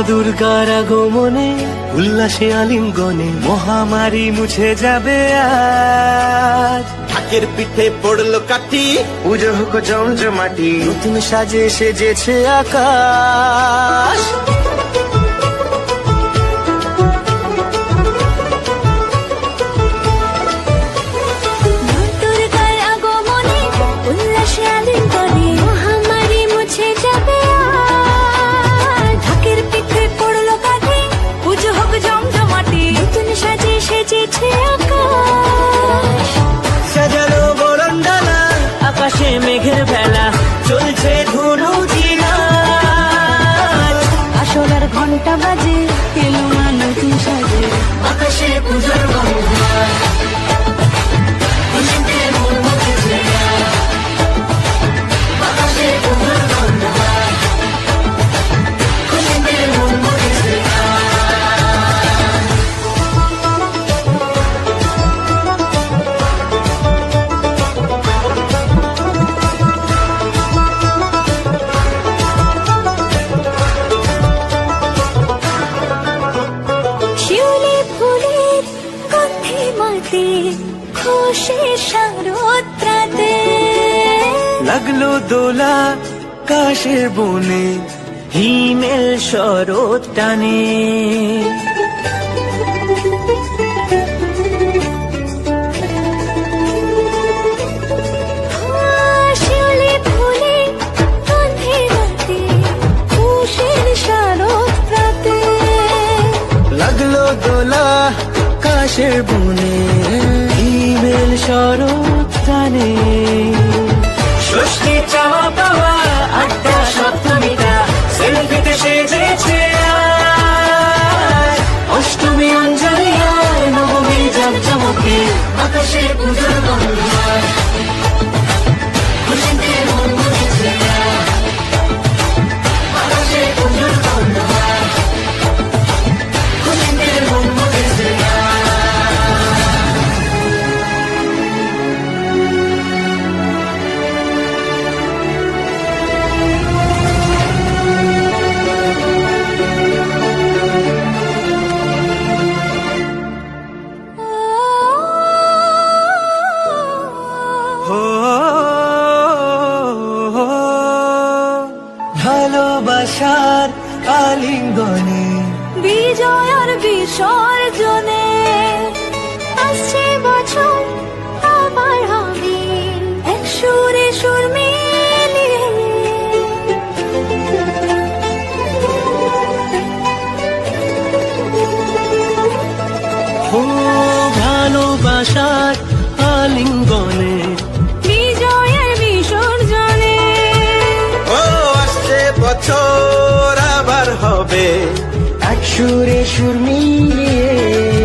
দুর্গার আগমনে উল্লাসে আলিঙ্গনে মহামারী মুছে যাবে আজ। ঢাকের পিঠে পড়লো কাঠি, পুজো হোক জমজমাটি, নতুন সাজে সেজেছে আকাশ। দুর্গার আগমনে উল্লাসে আলিঙ্গনে মহামারী মুছে যাবে আজ। ঢাকের পিঠে পড়লো কাঠি, পুজো হোক জমজমাটি, নতুন সাজে সেজেছে আকাশ। সাজানো বরণডালা, আকাশে মেঘের বেলা, চলছে ধনুচি নাচ। আসলার ঘন্টা বাজে, এলো না নতুন সাজে, আকাশে পুজোর বন্ধন, খুশিতে মন মুখেছে আজ। আকাশে পুজোর বন্ধন, খুশিতে মন মুখেছে আজ। শিউলি ফুলের গন্ধে মাতে, খুশির শারদরাতে। লাগলো দোলা কাশের বনে, হিমেল শরৎ টানে। শিউলি ফুলের গন্ধে মাতে, খুশির শারদরাতে। লাগলো দোলা কাশের বনে, হিমেল শরৎ টানে। ষষ্ঠী চাওয়া পাওয়া আড্ডা সপ্তমীটা সেলফিতে সেজেছে আজ। অষ্টমী অঞ্জলি আর নবমী জমজমকে, আকাশে পুজোর বন্ধন, খুশিতে মন মুখেছে আজ। আকাশে পুজোর বন্ধন, খুশিতে মন মুখেছে আজ। ভালোবাসার আলিঙ্গনে, বিজয় আর বিসর্জনে আসছে বছর আবার হবে এক সুরে সুর মিলিয়ে। ও ভালোবাসার আলিঙ্গনে, বিজয় আর বিসর্জনে ও আসছে বছর আবার হবে এক সুরে সুর মিলিয়ে।